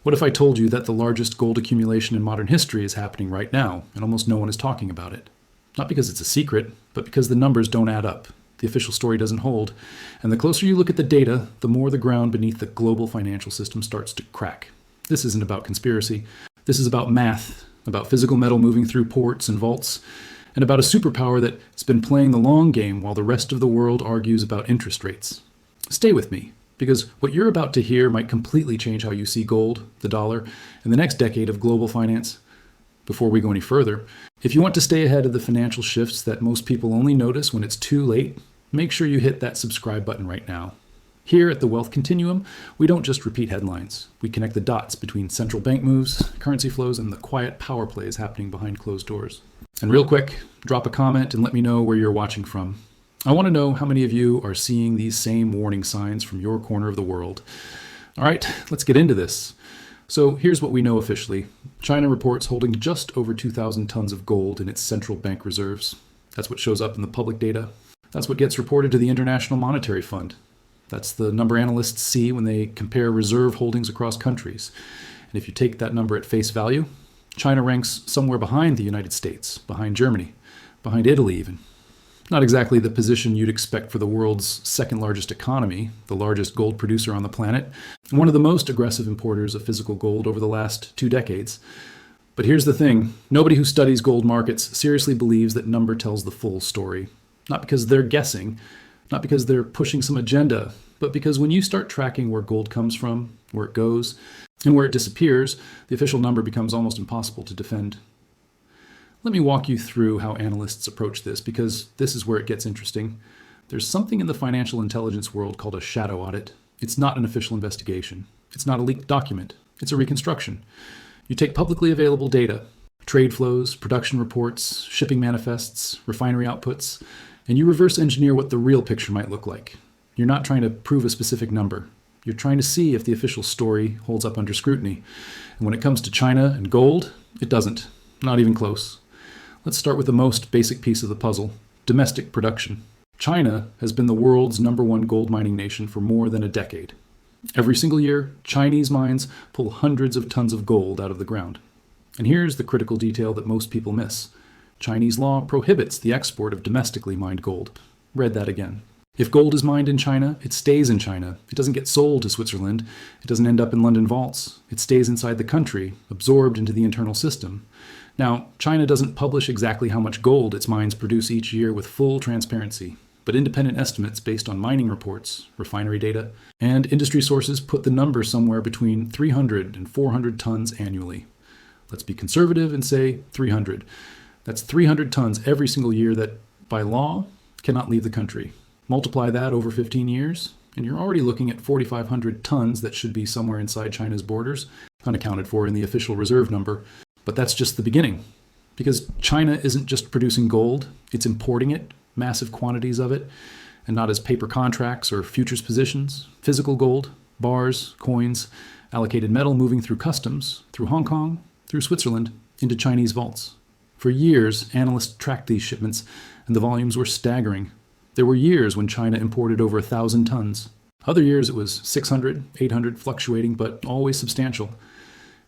What if I told you that the largest gold accumulation in modern history is happening right now, and almost no one is talking about it? Not because it's a secret, but because the numbers don't add up. The official story doesn't hold. And the closer you look at the data, the more the ground beneath the global financial system starts to crack. This isn't about conspiracy. This is about math, about physical metal moving through ports and vaults, and about a superpower that's been playing the long game while the rest of the world argues about interest rates. Stay with me, because what you're about to hear might completely change how you see gold, the dollar, and the next decade of global finance. Before we go any further, if you want to stay ahead of the financial shifts that most people only notice when it's too late, make sure you hit that subscribe button right now. Here at the Wealth Continuum, we don't just repeat headlines. We connect the dots between central bank moves, currency flows, and the quiet power plays happening behind closed doors. And real quick, drop a comment and let me know where you're watching from. I want to know how many of you are seeing these same warning signs from your corner of the world. All right, let's get into this. So here's what we know officially. China reports holding just over 2,000 tons of gold in its central bank reserves. That's what shows up in the public data. That's what gets reported to the International Monetary Fund. That's the number analysts see when they compare reserve holdings across countries. And if you take that number at face value, China ranks somewhere behind the United States, behind Germany, behind Italy even. Not exactly the position you'd expect for the world's second largest economy, the largest gold producer on the planet, and one of the most aggressive importers of physical gold over the last 2 decades. But here's the thing, nobody who studies gold markets seriously believes that number tells the full story. Not because they're guessing, not because they're pushing some agenda, but because when you start tracking where gold comes from, where it goes, and where it disappears, the official number becomes almost impossible to defend. Let me walk you through how analysts approach this, because this is where it gets interesting. There's something in the financial intelligence world called a shadow audit. It's not an official investigation. It's not a leaked document. It's a reconstruction. You take publicly available data, trade flows, production reports, shipping manifests, refinery outputs, and you reverse engineer what the real picture might look like. You're not trying to prove a specific number. You're trying to see if the official story holds up under scrutiny. And when it comes to China and gold, it doesn't. Not even close. Let's start with the most basic piece of the puzzle, domestic production. China has been the world's #1 gold mining nation for more than a decade. Every single year, Chinese mines pull hundreds of tons of gold out of the ground. And here's the critical detail that most people miss. Chinese law prohibits the export of domestically mined gold. Read that again. If gold is mined in China, it stays in China. It doesn't get sold to Switzerland. It doesn't end up in London vaults. It stays inside the country, absorbed into the internal system. Now, China doesn't publish exactly how much gold its mines produce each year with full transparency, but independent estimates based on mining reports, refinery data, and industry sources put the number somewhere between 300 and 400 tons annually. Let's be conservative and say 300. That's 300 tons every single year that, by law, cannot leave the country. Multiply that over 15 years, and you're already looking at 4,500 tons that should be somewhere inside China's borders, unaccounted for in the official reserve number. But that's just the beginning. Because China isn't just producing gold, it's importing it, massive quantities of it, and not as paper contracts or futures positions, physical gold, bars, coins, allocated metal moving through customs, through Hong Kong, through Switzerland, into Chinese vaults. For years, analysts tracked these shipments, and the volumes were staggering. There were years when China imported over 1,000 tons. Other years it was 600, 800, fluctuating, but always substantial.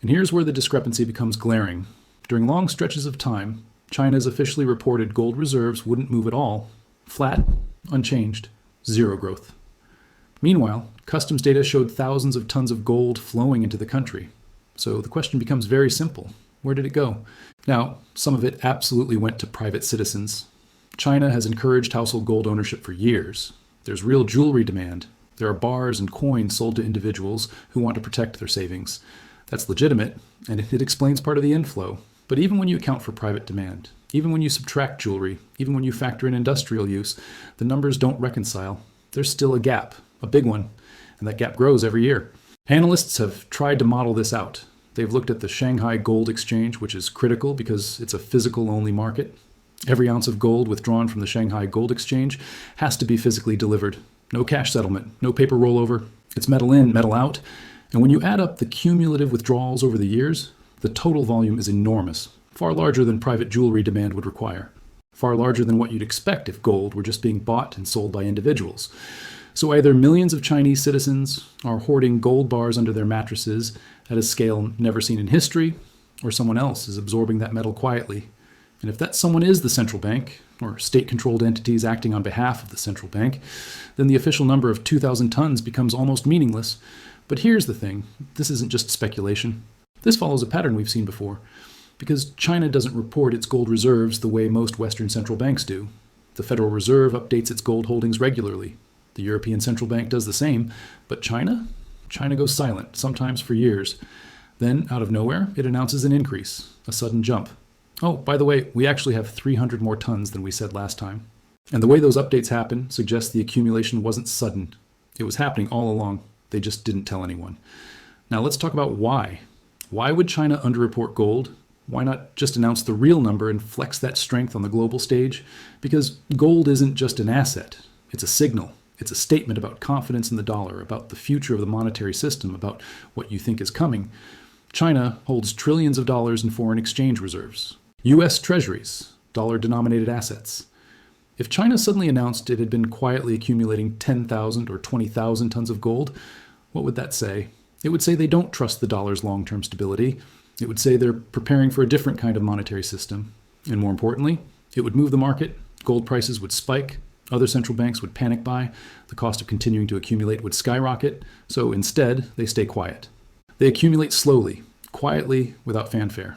And here's where the discrepancy becomes glaring. During long stretches of time, China's officially reported gold reserves wouldn't move at all. Flat, unchanged, zero growth. Meanwhile, customs data showed thousands of tons of gold flowing into the country. So the question becomes very simple. Where did it go? Now, some of it absolutely went to private citizens. China has encouraged household gold ownership for years. There's real jewelry demand. There are bars and coins sold to individuals who want to protect their savings. That's legitimate, and it explains part of the inflow. But even when you account for private demand, even when you subtract jewelry, even when you factor in industrial use, the numbers don't reconcile. There's still a gap, a big one, and that gap grows every year. Analysts have tried to model this out. They've looked at the Shanghai Gold Exchange, which is critical because it's a physical-only market. Every ounce of gold withdrawn from the Shanghai Gold Exchange has to be physically delivered. No cash settlement, no paper rollover. It's metal in, metal out. And when you add up the cumulative withdrawals over the years, the total volume is enormous, far larger than private jewelry demand would require, far larger than what you'd expect if gold were just being bought and sold by individuals. So either millions of Chinese citizens are hoarding gold bars under their mattresses at a scale never seen in history, or someone else is absorbing that metal quietly. And if that someone is the central bank, or state-controlled entities acting on behalf of the central bank, then the official number of 2,000 tons becomes almost meaningless. But here's the thing, this isn't just speculation. This follows a pattern we've seen before, because China doesn't report its gold reserves the way most Western central banks do. The Federal Reserve updates its gold holdings regularly. The European Central Bank does the same, but China? China goes silent, sometimes for years. Then, out of nowhere, it announces an increase, a sudden jump. Oh, by the way, we actually have 300 more tons than we said last time. And the way those updates happen suggests the accumulation wasn't sudden. It was happening all along. They just didn't tell anyone. Now let's talk about why. Why would China underreport gold? Why not just announce the real number and flex that strength on the global stage? Because gold isn't just an asset. It's a signal. It's a statement about confidence in the dollar, about the future of the monetary system, about what you think is coming. China holds trillions of dollars in foreign exchange reserves. U.S. treasuries, dollar-denominated assets. If China suddenly announced it had been quietly accumulating 10,000 or 20,000 tons of gold, what would that say? It would say they don't trust the dollar's long-term stability. It would say they're preparing for a different kind of monetary system. And more importantly, it would move the market, gold prices would spike, other central banks would panic buy, the cost of continuing to accumulate would skyrocket, so instead, they stay quiet. They accumulate slowly, quietly, without fanfare.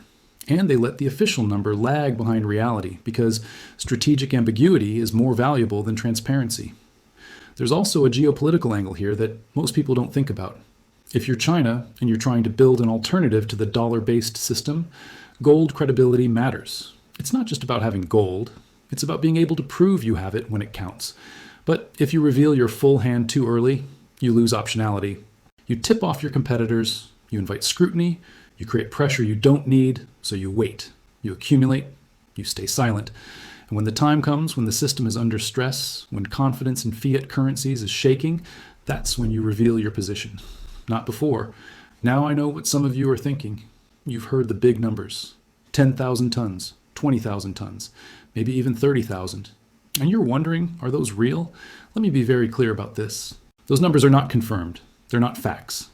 And they let the official number lag behind reality, because strategic ambiguity is more valuable than transparency. There's also a geopolitical angle here that most people don't think about. If you're China and you're trying to build an alternative to the dollar-based system, gold credibility matters. It's not just about having gold. It's about being able to prove you have it when it counts. But if you reveal your full hand too early, you lose optionality. You tip off your competitors, you invite scrutiny, you create pressure you don't need, so you wait. You accumulate, you stay silent. And when the time comes, when the system is under stress, when confidence in fiat currencies is shaking, that's when you reveal your position. Not before. Now I know what some of you are thinking. You've heard the big numbers. 10,000 tons, 20,000 tons, maybe even 30,000. And you're wondering, are those real? Let me be very clear about this. Those numbers are not confirmed. They're not facts.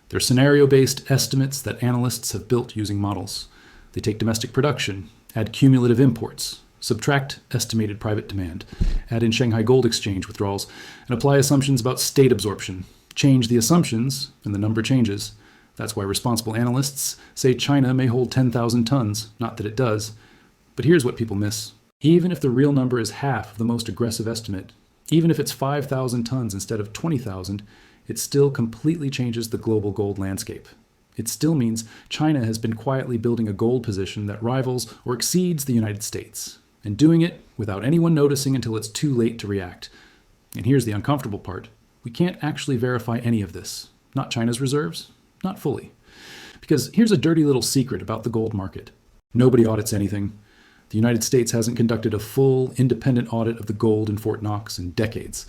They're scenario-based estimates that analysts have built using models. They take domestic production, add cumulative imports, subtract estimated private demand, add in Shanghai Gold Exchange withdrawals, and apply assumptions about state absorption. Change the assumptions, and the number changes. That's why responsible analysts say China may hold 10,000 tons, not that it does. But here's what people miss. Even if the real number is half of the most aggressive estimate, even if it's 5,000 tons instead of 20,000, it still completely changes the global gold landscape. It still means China has been quietly building a gold position that rivals or exceeds the United States, and doing it without anyone noticing until it's too late to react. And here's the uncomfortable part. We can't actually verify any of this. Not China's reserves, not fully. Because here's a dirty little secret about the gold market. Nobody audits anything. The United States hasn't conducted a full, independent audit of the gold in Fort Knox in decades.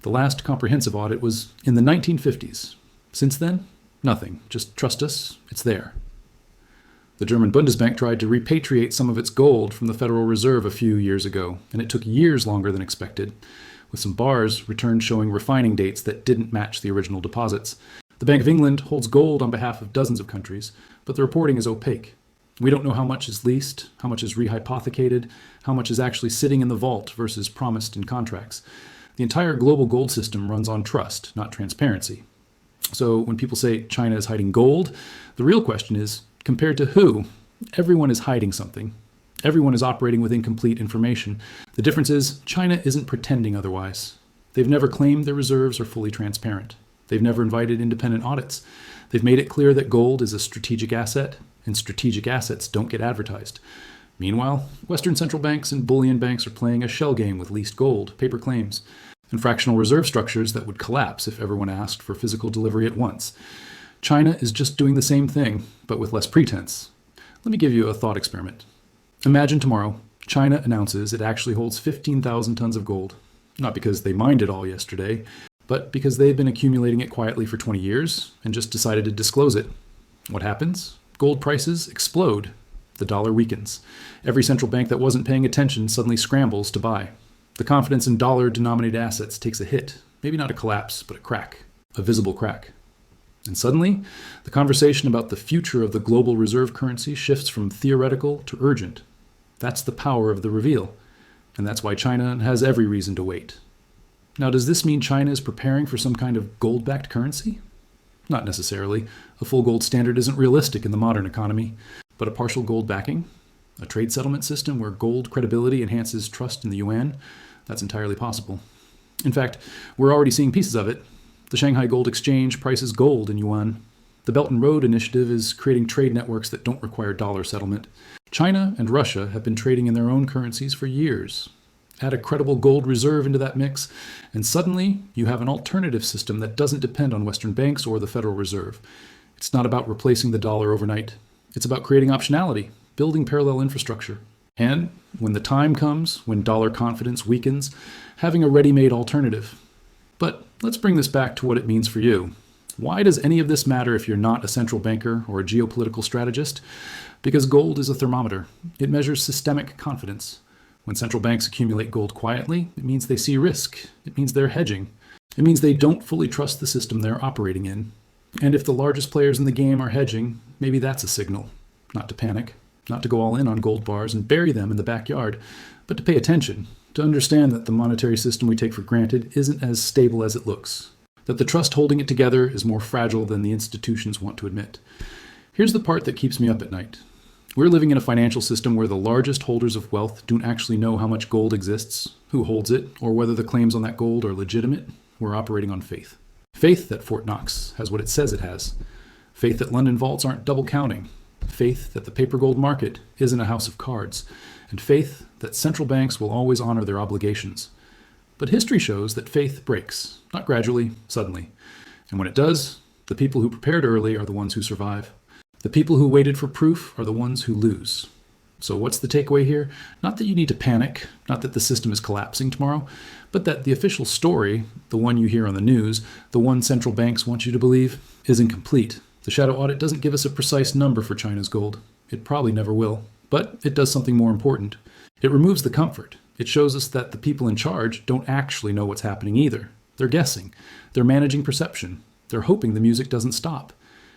The last comprehensive audit was in the 1950s. Since then, nothing. Just trust us, it's there. The German Bundesbank tried to repatriate some of its gold from the Federal Reserve a few years ago, and it took years longer than expected, with some bars returned showing refining dates that didn't match the original deposits. The Bank of England holds gold on behalf of dozens of countries, but the reporting is opaque. We don't know how much is leased, how much is rehypothecated, how much is actually sitting in the vault versus promised in contracts. The entire global gold system runs on trust, not transparency. So when people say China is hiding gold, the real question is, compared to who? Everyone is hiding something. Everyone is operating with incomplete information. The difference is China isn't pretending otherwise. They've never claimed their reserves are fully transparent. They've never invited independent audits. They've made it clear that gold is a strategic asset, and strategic assets don't get advertised. Meanwhile, Western central banks and bullion banks are playing a shell game with leased gold, paper claims, and fractional reserve structures that would collapse if everyone asked for physical delivery at once. China is just doing the same thing, but with less pretense. Let me give you a thought experiment. Imagine tomorrow, China announces it actually holds 15,000 tons of gold. Not because they mined it all yesterday, but because they've been accumulating it quietly for 20 years and just decided to disclose it. What happens? Gold prices explode. The dollar weakens. Every central bank that wasn't paying attention suddenly scrambles to buy. The confidence in dollar-denominated assets takes a hit, Maybe not a collapse, but a crack, a visible crack. And suddenly, the conversation about the future of the global reserve currency shifts from theoretical to urgent. That's the power of the reveal. And that's why China has every reason to wait. Now, does this mean China is preparing for some kind of gold-backed currency? Not necessarily. A full gold standard isn't realistic in the modern economy. But a partial gold backing, a trade settlement system where gold credibility enhances trust in the yuan, that's entirely possible. In fact, we're already seeing pieces of it. The Shanghai Gold Exchange prices gold in yuan. The Belt and Road Initiative is creating trade networks that don't require dollar settlement. China and Russia have been trading in their own currencies for years. Add a credible gold reserve into that mix, and suddenly you have an alternative system that doesn't depend on Western banks or the Federal Reserve. It's not about replacing the dollar overnight. It's about creating optionality, building parallel infrastructure. And when the time comes, when dollar confidence weakens, having a ready-made alternative. But let's bring this back to what it means for you. Why does any of this matter if you're not a central banker or a geopolitical strategist? Because gold is a thermometer. It measures systemic confidence. When central banks accumulate gold quietly, it means they see risk. It means they're hedging. It means they don't fully trust the system they're operating in. And if the largest players in the game are hedging, maybe that's a signal. Not to panic, not to go all in on gold bars and bury them in the backyard, but to pay attention, to understand that the monetary system we take for granted isn't as stable as it looks, that the trust holding it together is more fragile than the institutions want to admit. Here's the part that keeps me up at night. We're living in a financial system where the largest holders of wealth don't actually know how much gold exists, who holds it, or whether the claims on that gold are legitimate. We're operating on faith. Faith that Fort Knox has what it says it has. Faith that London vaults aren't double counting. Faith that the paper gold market isn't a house of cards. And faith that central banks will always honor their obligations. But history shows that faith breaks, not gradually, suddenly. And when it does, the people who prepared early are the ones who survive. The people who waited for proof are the ones who lose. So what's the takeaway here? Not that you need to panic, not that the system is collapsing tomorrow, but that the official story, the one you hear on the news, the one central banks want you to believe, is incomplete. The shadow audit doesn't give us a precise number for China's gold. It probably never will. But it does something more important. It removes the comfort. It shows us that the people in charge don't actually know what's happening either. They're guessing. They're managing perception. They're hoping the music doesn't stop.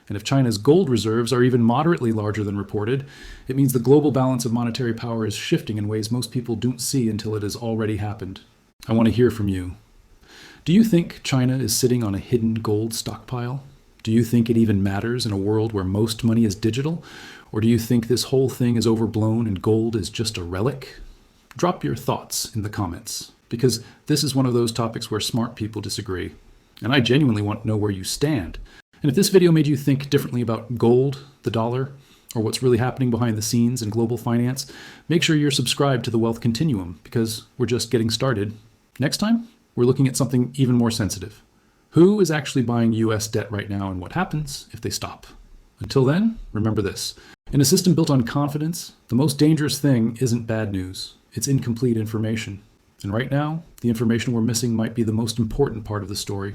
And if China's gold reserves are even moderately larger than reported, it means the global balance of monetary power is shifting in ways most people don't see until it has already happened. I want to hear from you. Do you think China is sitting on a hidden gold stockpile? Do you think it even matters in a world where most money is digital? Or do you think this whole thing is overblown and gold is just a relic? Drop your thoughts in the comments, because this is one of those topics where smart people disagree. And I genuinely want to know where you stand. And if this video made you think differently about gold, the dollar, or what's really happening behind the scenes in global finance, make sure you're subscribed to the Wealth Continuum, because we're just getting started. Next time, we're looking at something even more sensitive. Who is actually buying US debt right now, and what happens if they stop? Until then, remember this. In a system built on confidence, the most dangerous thing isn't bad news. It's incomplete information. And right now, the information we're missing might be the most important part of the story.